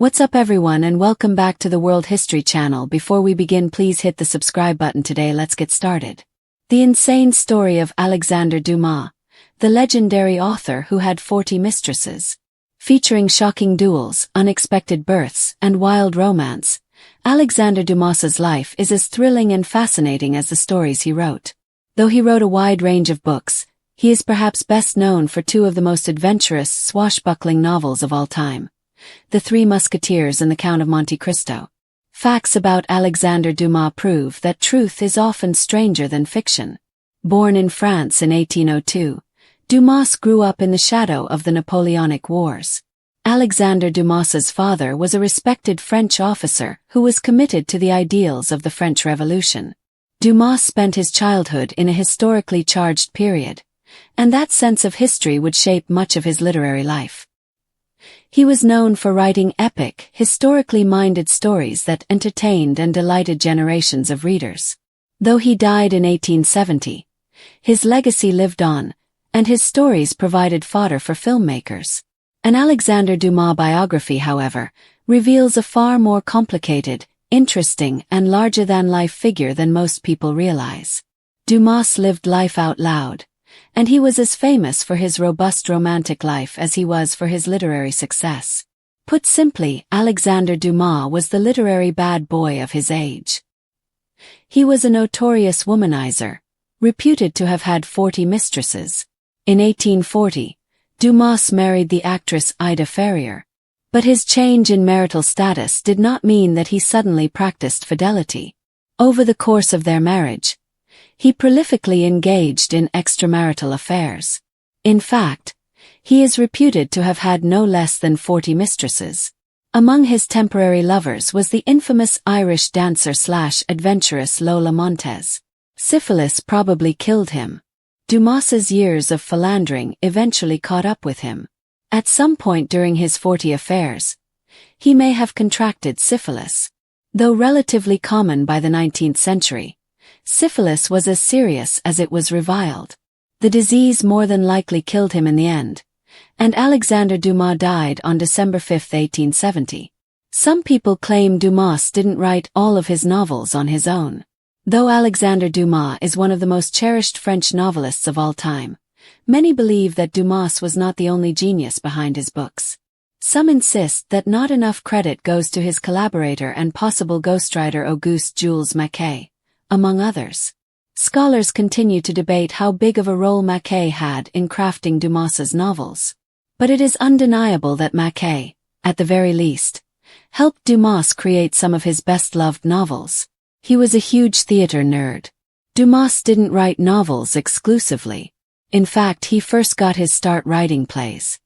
What's up everyone and welcome back to the World History Channel. Before we begin, please hit the subscribe button today. Let's get started. The insane story of Alexandre Dumas, the legendary author who had 40 mistresses. Featuring shocking duels, unexpected births, and wild romance, Alexandre Dumas's life is as thrilling and fascinating as the stories he wrote. Though he wrote a wide range of books, he is perhaps best known for two of the most adventurous, swashbuckling novels of all time: The Three Musketeers and The Count of Monte Cristo. Facts about Alexandre Dumas prove that truth is often stranger than fiction. Born in France in 1802, Dumas grew up in the shadow of the Napoleonic Wars. Alexandre Dumas's father was a respected French officer who was committed to the ideals of the French Revolution. Dumas spent his childhood in a historically charged period, and that sense of history would shape much of his literary life. He was known for writing epic, historically minded stories that entertained and delighted generations of readers. Though he died in 1870, his legacy lived on, and his stories provided fodder for filmmakers. An Alexandre Dumas biography, however, reveals a far more complicated, interesting, and larger-than-life figure than most people realize. Dumas lived life out loud, and he was as famous for his robust romantic life as he was for his literary success. Put simply, Alexandre Dumas was the literary bad boy of his age. He was a notorious womanizer, reputed to have had 40 mistresses. In 1840, Dumas married the actress Ida Ferrier. But his change in marital status did not mean that he suddenly practiced fidelity. Over the course of their marriage, he prolifically engaged in extramarital affairs. In fact, he is reputed to have had no less than 40 mistresses. Among his temporary lovers was the infamous Irish dancer/adventuress Lola Monte. Syphilis probably killed him. Dumas's years of philandering eventually caught up with him. At some point during his 40 affairs, he may have contracted syphilis. Though relatively common by the 19th century, syphilis was as serious as it was reviled. The disease more than likely killed him in the end, and Alexandre Dumas died on December 5, 1870. Some people claim Dumas didn't write all of his novels on his own. Though Alexandre Dumas is one of the most cherished French novelists of all time, many believe that Dumas was not the only genius behind his books. Some insist that not enough credit goes to his collaborator and possible ghostwriter Auguste Jules Maquet, among others. Scholars continue to debate how big of a role Maquet had in crafting Dumas's novels. But it is undeniable that Maquet, at the very least, helped Dumas create some of his best-loved novels. He was a huge theater nerd. Dumas didn't write novels exclusively. In fact, he first got his start writing plays.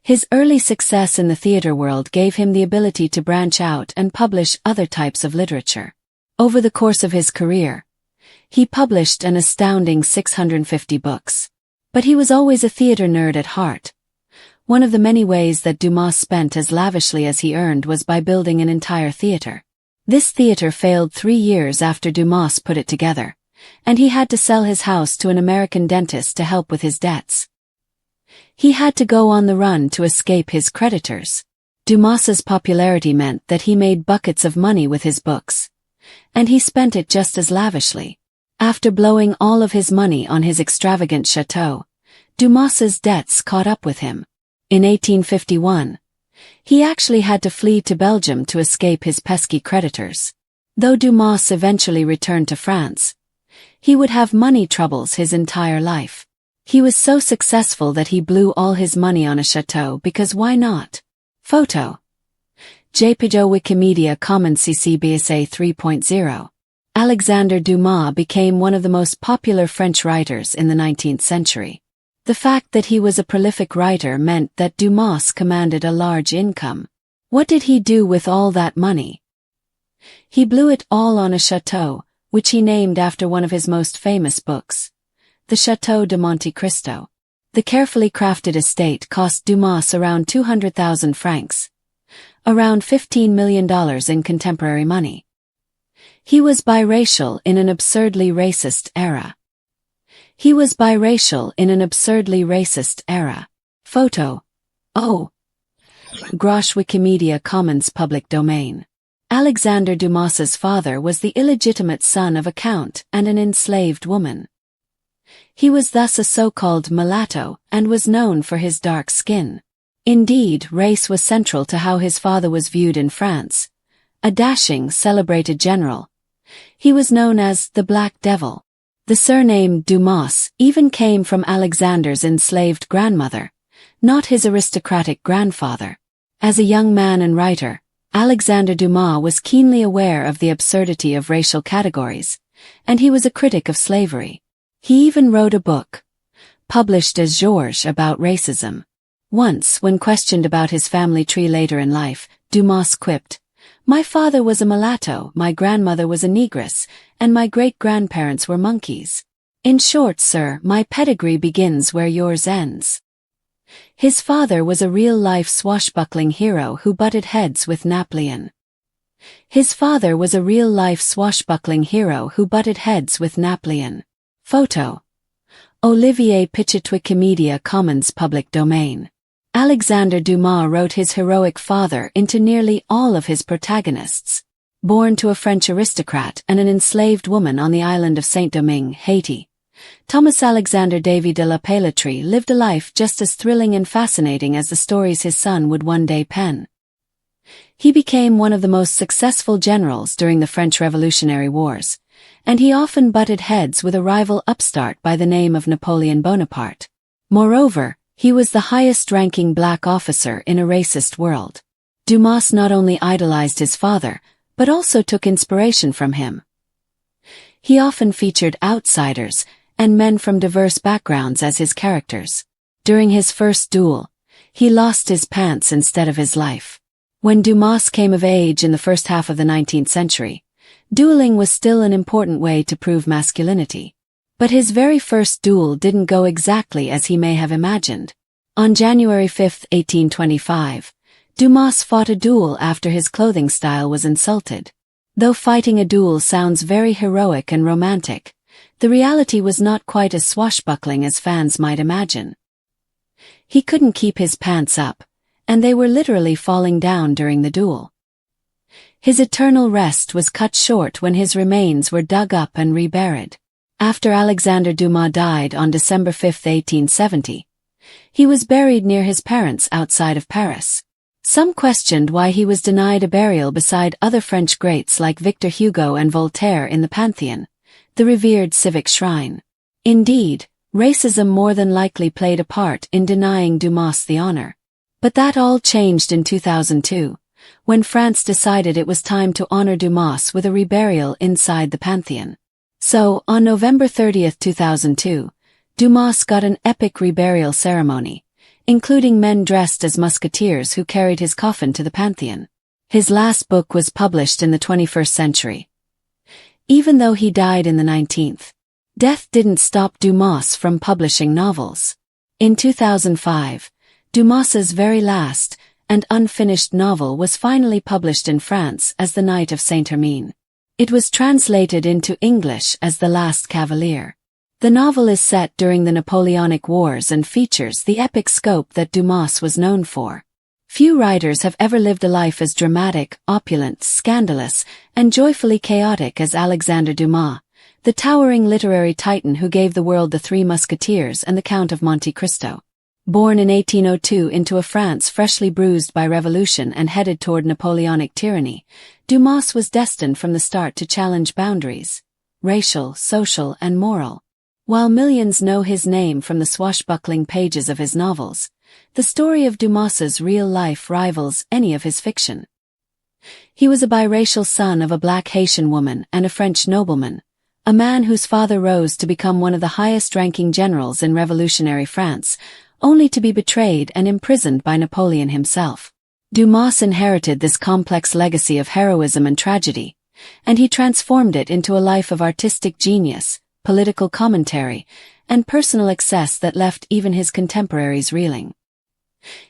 His early success in the theater world gave him the ability to branch out and publish other types of literature. Over the course of his career, he published an astounding 650 books. But he was always a theater nerd at heart. One of the many ways that Dumas spent as lavishly as he earned was by building an entire theater. This theater failed 3 years after Dumas put it together, and he had to sell his house to an American dentist to help with his debts. He had to go on the run to escape his creditors. Dumas's popularity meant that he made buckets of money with his books, and he spent it just as lavishly. After blowing all of his money on his extravagant chateau, Dumas's debts caught up with him. In 1851, he actually had to flee to Belgium to escape his pesky creditors. Though Dumas eventually returned to France, he would have money troubles his entire life. He was so successful that he blew all his money on a chateau because why not? Photo. JPEG Wikimedia Commons CC BSA 3.0. Alexandre Dumas became one of the most popular French writers in the 19th century. The fact that he was a prolific writer meant that Dumas commanded a large income. What did he do with all that money? He blew it all on a chateau, which he named after one of his most famous books, the Château de Monte Cristo. The carefully crafted estate cost Dumas around 200,000 francs, around $15 million in contemporary money. He was biracial in an absurdly racist era. Photo. Oh, Grosh Wikimedia Commons Public Domain. Alexandre Dumas's father was the illegitimate son of a count and an enslaved woman. He was thus a so-called mulatto and was known for his dark skin. Indeed, race was central to how his father was viewed in France. A dashing, celebrated general, he was known as the Black Devil. The surname Dumas even came from Alexander's enslaved grandmother, not his aristocratic grandfather. As a young man and writer, Alexandre Dumas was keenly aware of the absurdity of racial categories, and he was a critic of slavery. He even wrote a book, published as Georges, about racism. Once, when questioned about his family tree later in life, Dumas quipped, "My father was a mulatto, my grandmother was a negress, and my great-grandparents were monkeys. In short, sir, my pedigree begins where yours ends." His father was a real-life swashbuckling hero who butted heads with Napoleon. Photo. Olivier Pichet, Wikimedia Commons Public Domain. Alexandre Dumas wrote his heroic father into nearly all of his protagonists. Born to a French aristocrat and an enslaved woman on the island of Saint-Domingue, Haiti, Thomas Alexandre Davy de la Pelletrie lived a life just as thrilling and fascinating as the stories his son would one day pen. He became one of the most successful generals during the French Revolutionary Wars, and he often butted heads with a rival upstart by the name of Napoleon Bonaparte. Moreover, he was the highest-ranking black officer in a racist world. Dumas not only idolized his father, but also took inspiration from him. He often featured outsiders and men from diverse backgrounds as his characters. During his first duel, he lost his pants instead of his life. When Dumas came of age in the first half of the 19th century, dueling was still an important way to prove masculinity. But his very first duel didn't go exactly as he may have imagined. On January 5, 1825, Dumas fought a duel after his clothing style was insulted. Though fighting a duel sounds very heroic and romantic, the reality was not quite as swashbuckling as fans might imagine. He couldn't keep his pants up, and they were literally falling down during the duel. His eternal rest was cut short when his remains were dug up and reburied. After Alexandre Dumas died on December 5, 1870, he was buried near his parents outside of Paris. Some questioned why he was denied a burial beside other French greats like Victor Hugo and Voltaire in the Pantheon, the revered civic shrine. Indeed, racism more than likely played a part in denying Dumas the honor. But that all changed in 2002, when France decided it was time to honor Dumas with a reburial inside the Pantheon. So, on November 30, 2002, Dumas got an epic reburial ceremony, including men dressed as musketeers who carried his coffin to the Pantheon. His last book was published in the 21st century. Even though he died in the 19th, death didn't stop Dumas from publishing novels. In 2005, Dumas's very last and unfinished novel was finally published in France as The Knight of Saint-Hermine. It was translated into English as The Last Cavalier. The novel is set during the Napoleonic Wars and features the epic scope that Dumas was known for. Few writers have ever lived a life as dramatic, opulent, scandalous, and joyfully chaotic as Alexandre Dumas, the towering literary titan who gave the world the Three Musketeers and the Count of Monte Cristo. Born in 1802 into a France freshly bruised by revolution and headed toward Napoleonic tyranny, Dumas was destined from the start to challenge boundaries, racial, social, and moral. While millions know his name from the swashbuckling pages of his novels, the story of Dumas's real life rivals any of his fiction. He was a biracial son of a black Haitian woman and a French nobleman, a man whose father rose to become one of the highest-ranking generals in revolutionary France, only to be betrayed and imprisoned by Napoleon himself. Dumas inherited this complex legacy of heroism and tragedy, and he transformed it into a life of artistic genius, political commentary, and personal excess that left even his contemporaries reeling.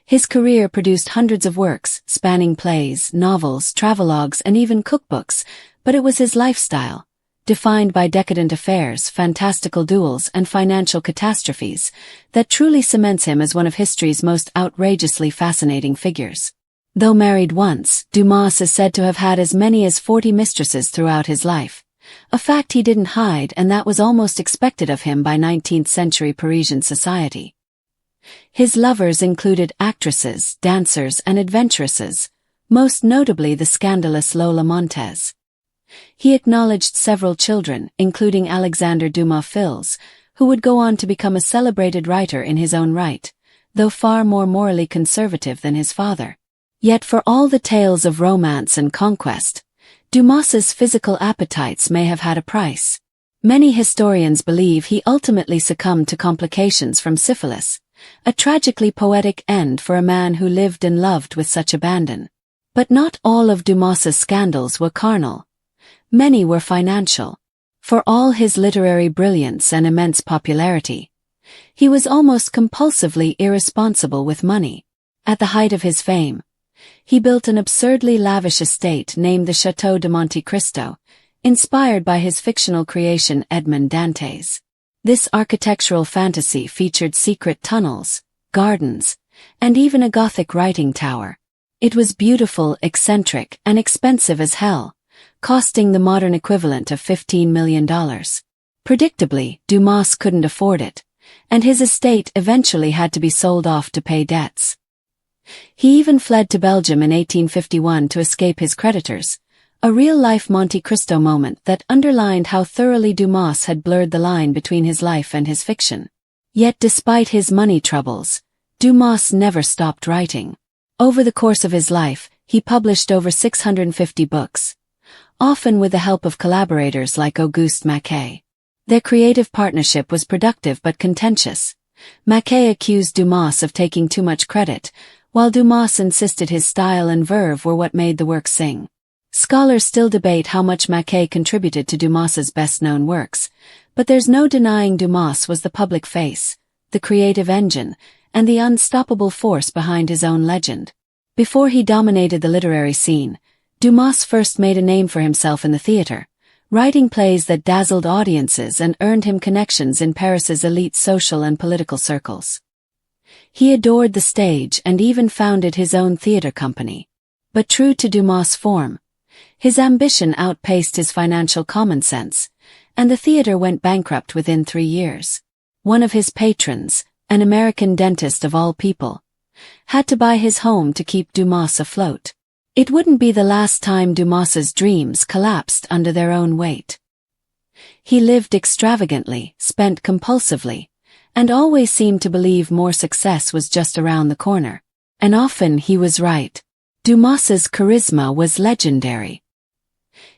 His career produced hundreds of works, spanning plays, novels, travelogues, and even cookbooks, but it was his lifestyle, defined by decadent affairs, fantastical duels, and financial catastrophes, that truly cements him as one of history's most outrageously fascinating figures. Though married once, Dumas is said to have had as many as 40 mistresses throughout his life, a fact he didn't hide and that was almost expected of him by 19th-century Parisian society. His lovers included actresses, dancers, and adventuresses, most notably the scandalous Lola Montez. He acknowledged several children, including Alexandre Dumas, who would go on to become a celebrated writer in his own right, though far more morally conservative than his father. Yet for all the tales of romance and conquest, Dumas's physical appetites may have had a price. Many historians believe he ultimately succumbed to complications from syphilis, a tragically poetic end for a man who lived and loved with such abandon. But not all of Dumas's scandals were carnal. Many were financial. For all his literary brilliance and immense popularity, he was almost compulsively irresponsible with money. At the height of his fame, he built an absurdly lavish estate named the Château de Monte Cristo, inspired by his fictional creation Edmond Dantes. This architectural fantasy featured secret tunnels, gardens, and even a Gothic writing tower. It was beautiful, eccentric, and expensive as hell, costing the modern equivalent of $15 million. Predictably, Dumas couldn't afford it, and his estate eventually had to be sold off to pay debts. He even fled to Belgium in 1851 to escape his creditors, a real-life Monte Cristo moment that underlined how thoroughly Dumas had blurred the line between his life and his fiction. Yet despite his money troubles, Dumas never stopped writing. Over the course of his life, he published over 650 books, often with the help of collaborators like Auguste Maquet. Their creative partnership was productive but contentious. Maquet accused Dumas of taking too much credit, while Dumas insisted his style and verve were what made the work sing. Scholars still debate how much Maquet contributed to Dumas's best-known works, but there's no denying Dumas was the public face, the creative engine, and the unstoppable force behind his own legend. Before he dominated the literary scene, Dumas first made a name for himself in the theater, writing plays that dazzled audiences and earned him connections in Paris's elite social and political circles. He adored the stage and even founded his own theater company. But true to Dumas' form, his ambition outpaced his financial common sense, and the theater went bankrupt within 3 years. One of his patrons, an American dentist of all people, had to buy his home to keep Dumas afloat. It wouldn't be the last time Dumas's dreams collapsed under their own weight. He lived extravagantly, spent compulsively, and always seemed to believe more success was just around the corner. And often he was right. Dumas's charisma was legendary.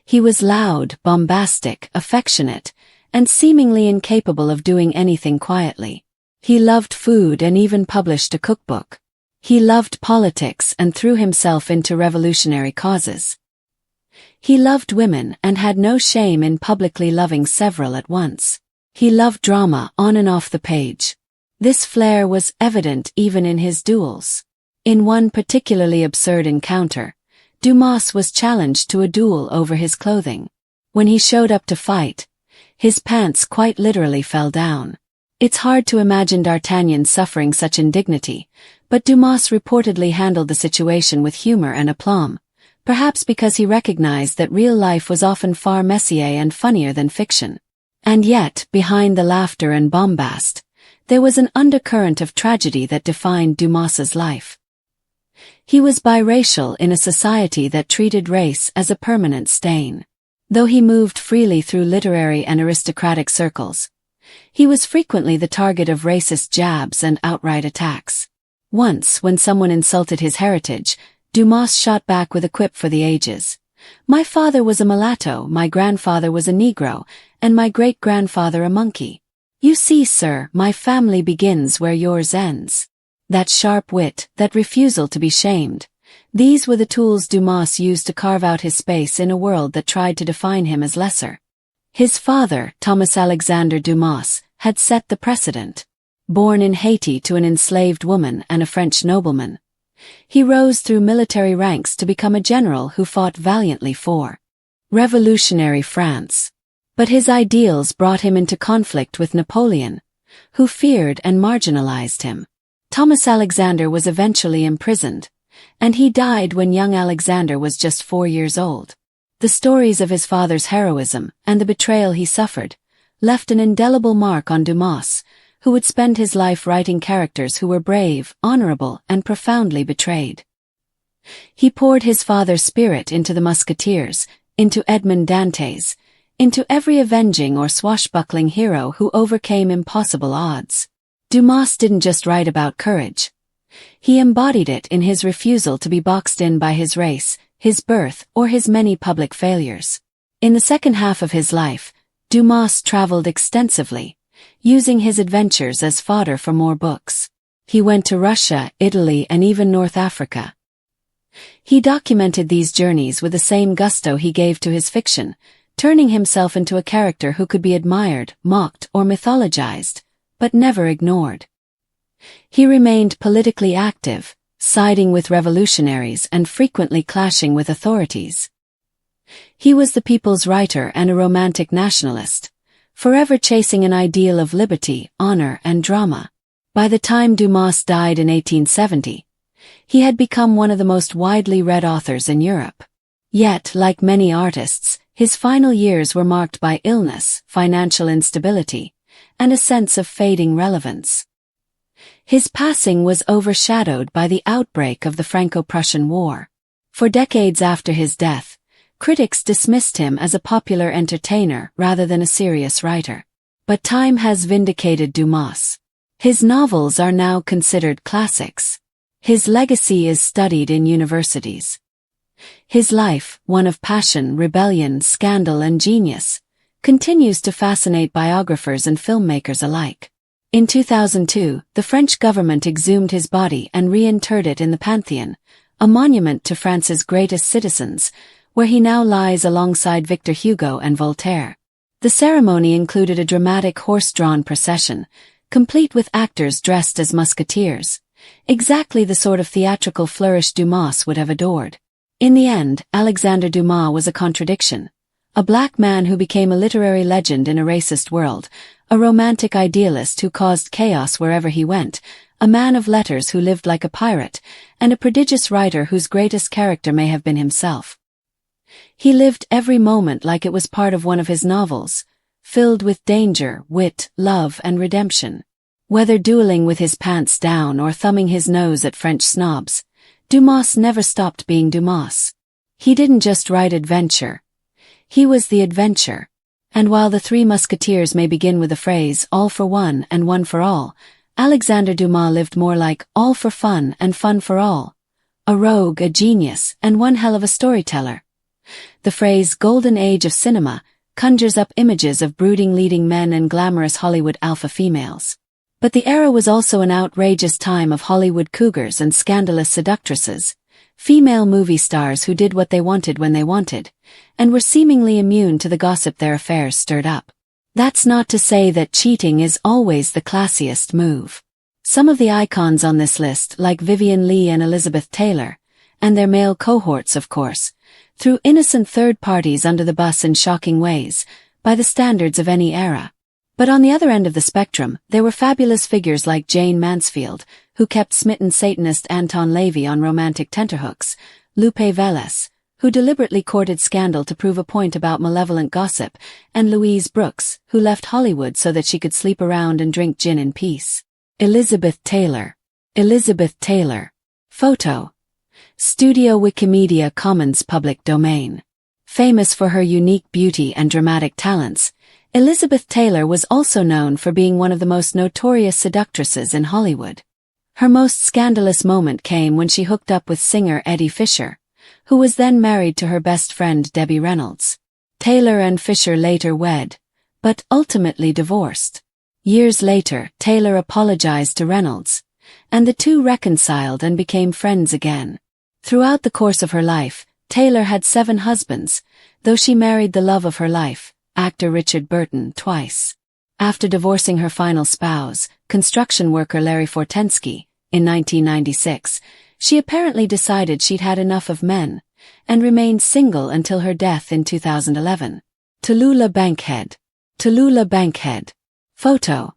He was loud, bombastic, affectionate, and seemingly incapable of doing anything quietly. He loved food and even published a cookbook. He loved politics and threw himself into revolutionary causes. He loved women and had no shame in publicly loving several at once. He loved drama on and off the page. This flair was evident even in his duels. In one particularly absurd encounter, Dumas was challenged to a duel over his clothing. When he showed up to fight, his pants quite literally fell down. It's hard to imagine D'Artagnan suffering such indignity, but Dumas reportedly handled the situation with humor and aplomb, perhaps because he recognized that real life was often far messier and funnier than fiction. And yet, behind the laughter and bombast, there was an undercurrent of tragedy that defined Dumas's life. He was biracial in a society that treated race as a permanent stain. Though he moved freely through literary and aristocratic circles, he was frequently the target of racist jabs and outright attacks. Once, when someone insulted his heritage, Dumas shot back with a quip for the ages. "My father was a mulatto, my grandfather was a Negro, and my great-grandfather a monkey. You see, sir, my family begins where yours ends." That sharp wit, that refusal to be shamed, these were the tools Dumas used to carve out his space in a world that tried to define him as lesser. His father, Thomas Alexandre Dumas, had set the precedent. Born in Haiti to an enslaved woman and a French nobleman, he rose through military ranks to become a general who fought valiantly for revolutionary France. But his ideals brought him into conflict with Napoleon, who feared and marginalized him. Thomas Alexander was eventually imprisoned, and he died when young Alexander was just 4 years old. The stories of his father's heroism and the betrayal he suffered left an indelible mark on Dumas, who would spend his life writing characters who were brave, honorable, and profoundly betrayed. He poured his father's spirit into the Musketeers, into Edmond Dantes, into every avenging or swashbuckling hero who overcame impossible odds. Dumas didn't just write about courage. He embodied it in his refusal to be boxed in by his race, his birth, or his many public failures. In the second half of his life, Dumas traveled extensively, using his adventures as fodder for more books. He went to Russia, Italy, and even North Africa. He documented these journeys with the same gusto he gave to his fiction, turning himself into a character who could be admired, mocked, or mythologized, but never ignored. He remained politically active, siding with revolutionaries and frequently clashing with authorities. He was the people's writer and a romantic nationalist, forever chasing an ideal of liberty, honor, and drama. By the time Dumas died in 1870, he had become one of the most widely read authors in Europe. Yet, like many artists, his final years were marked by illness, financial instability, and a sense of fading relevance. His passing was overshadowed by the outbreak of the Franco-Prussian War. For decades after his death, critics dismissed him as a popular entertainer rather than a serious writer. But time has vindicated Dumas. His novels are now considered classics. His legacy is studied in universities. His life, one of passion, rebellion, scandal, and genius, continues to fascinate biographers and filmmakers alike. In 2002, the French government exhumed his body and reinterred it in the Pantheon, a monument to France's greatest citizens, where he now lies alongside Victor Hugo and Voltaire. The ceremony included a dramatic horse-drawn procession, complete with actors dressed as musketeers, exactly the sort of theatrical flourish Dumas would have adored. In the end, Alexandre Dumas was a contradiction. A black man who became a literary legend in a racist world, a romantic idealist who caused chaos wherever he went, a man of letters who lived like a pirate, and a prodigious writer whose greatest character may have been himself. He lived every moment like it was part of one of his novels, filled with danger, wit, love, and redemption. Whether dueling with his pants down or thumbing his nose at French snobs, Dumas never stopped being Dumas. He didn't just write adventure. He was the adventure. And while the Three Musketeers may begin with the phrase, all for one and one for all, Alexandre Dumas lived more like, all for fun and fun for all. A rogue, a genius, and one hell of a storyteller. The phrase, golden age of cinema, conjures up images of brooding leading men and glamorous Hollywood alpha females. But the era was also an outrageous time of Hollywood cougars and scandalous seductresses, female movie stars who did what they wanted when they wanted, and were seemingly immune to the gossip their affairs stirred up. That's not to say that cheating is always the classiest move. Some of the icons on this list, like Vivian Leigh and Elizabeth Taylor, and their male cohorts of course, threw innocent third parties under the bus in shocking ways, by the standards of any era. But on the other end of the spectrum, there were fabulous figures like Jane Mansfield, who kept smitten Satanist Anton Lavey on romantic tenterhooks, Lupe Velez, who deliberately courted scandal to prove a point about malevolent gossip, and Louise Brooks, who left Hollywood so that she could sleep around and drink gin in peace. Elizabeth Taylor. Elizabeth Taylor. Photo. Studio Wikimedia Commons Public Domain. Famous for her unique beauty and dramatic talents, Elizabeth Taylor was also known for being one of the most notorious seductresses in Hollywood. Her most scandalous moment came when she hooked up with singer Eddie Fisher, who was then married to her best friend Debbie Reynolds. Taylor and Fisher later wed, but ultimately divorced. Years later, Taylor apologized to Reynolds, and the two reconciled and became friends again. Throughout the course of her life, Taylor had 7 husbands, though she married the love of her life, actor Richard Burton, twice. After divorcing her final spouse, construction worker Larry Fortensky, in 1996, she apparently decided she'd had enough of men, and remained single until her death in 2011. Tallulah Bankhead. Tallulah Bankhead. Photo.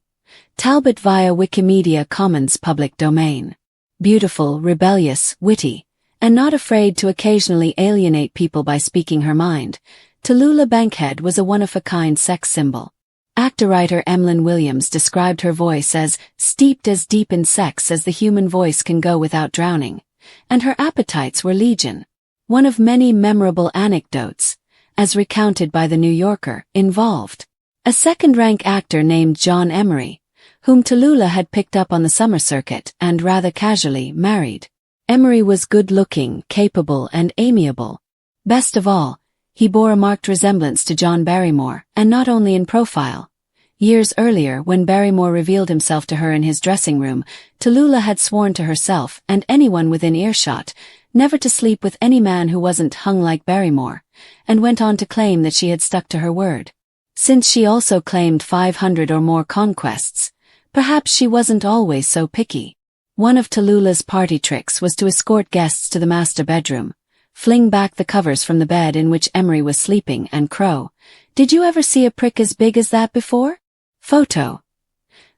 Talbot via Wikimedia Commons public domain. Beautiful, rebellious, witty, and not afraid to occasionally alienate people by speaking her mind, Tallulah Bankhead was a one-of-a-kind sex symbol. Actor-writer Emlyn Williams described her voice as steeped as deep in sex as the human voice can go without drowning, and her appetites were legion. One of many memorable anecdotes, as recounted by The New Yorker, involved a second-rank actor named John Emery, whom Tallulah had picked up on the summer circuit and rather casually married. Emery was good-looking, capable, and amiable. Best of all, he bore a marked resemblance to John Barrymore, and not only in profile. Years earlier, when Barrymore revealed himself to her in his dressing room, Tallulah had sworn to herself and anyone within earshot never to sleep with any man who wasn't hung like Barrymore, and went on to claim that she had stuck to her word. Since she also claimed 500 or more conquests, perhaps she wasn't always so picky. One of Tallulah's party tricks was to escort guests to the master bedroom, fling back the covers from the bed in which Emery was sleeping, and crow, "Did you ever see a prick as big as that before?" Photo.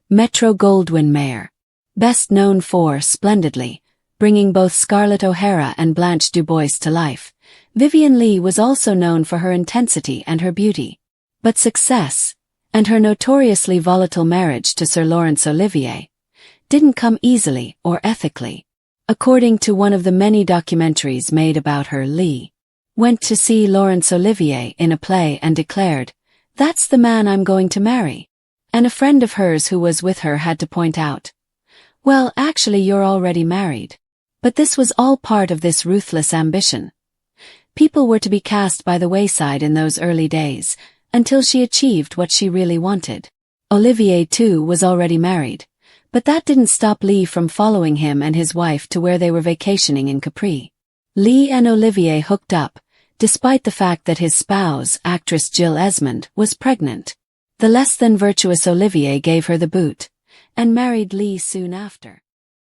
Metro-Goldwyn-Mayer. Best known for, splendidly, bringing both Scarlett O'Hara and Blanche DuBois to life, Vivien Leigh was also known for her intensity and her beauty. But success, and her notoriously volatile marriage to Sir Laurence Olivier, didn't come easily or ethically. According to one of the many documentaries made about her, Leigh went to see Laurence Olivier in a play and declared, "That's the man I'm going to marry." And a friend of hers who was with her had to point out, "Well, actually you're already married." But this was all part of this ruthless ambition. People were to be cast by the wayside in those early days, until she achieved what she really wanted. Olivier, too, was already married, but that didn't stop Leigh from following him and his wife to where they were vacationing in Capri. Leigh and Olivier hooked up, despite the fact that his spouse, actress Jill Esmond, was pregnant. The less than virtuous Olivier gave her the boot, and married Leigh soon after.